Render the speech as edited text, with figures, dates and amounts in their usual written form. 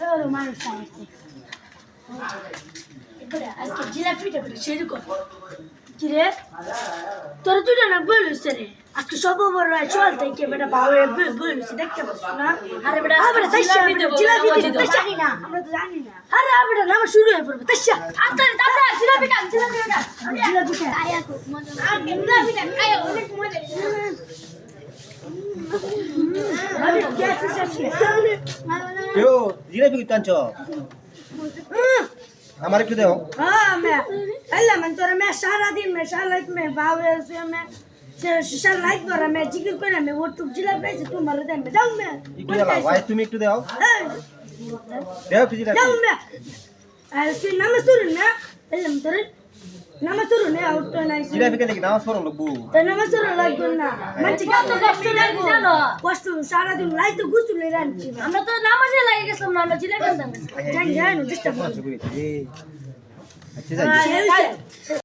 ওর মানুষ আছে এবারে আজকে জিলাপিটা বলে শুরু কর কি রে তোর দুটো না বলছিস রে আজকে সব বড় চল থেকে বেটা বাবা বলছিস দেখতে পাচ্ছ না আরে বেটা জিলাপি দেব জিলাপি দেব জানি না আমরা তো জানি না আরে বেটা নাম শুরু হয়ে পড়বে তাইছা আরে দাদা জিলাপিটা আয়া খুব মজা আর জিলাপিটা আয়া অনেক মজা আরে কি আছে यो জিলাপি কি টানছো আমার একটু দাও हाँ मैं अल्लाह मन तोरा मैं सारा दिन मैं सारा लाइफ में बावे से मैं सारा लाइफ पर मैं जिक्र करना मैं वो टुक जिला पे से तुम मर दे मैं जाऊं मैं একটু দাও ভাই তুমি একটু দাও দাও একটু জিলাপি जाऊं मैं ऐसे नाम सुन ना अल्लाह मन तोरा नाम सुन ना आउट तो नहीं জিলাপি কে দেখি নামাজ পড়ো লোকবু तो नाम सुन लाइक ना मैं चिका तो कष्ट লাগবো জানো কষ্ট সারা দিন লাইট তো গুছু লই রাখছি আমরা তো নামাজে লাগে গেছিলাম না আমরা জিলা কান্দাম জানি জানি ডিস্টার্ব আচ্ছা যাই হয়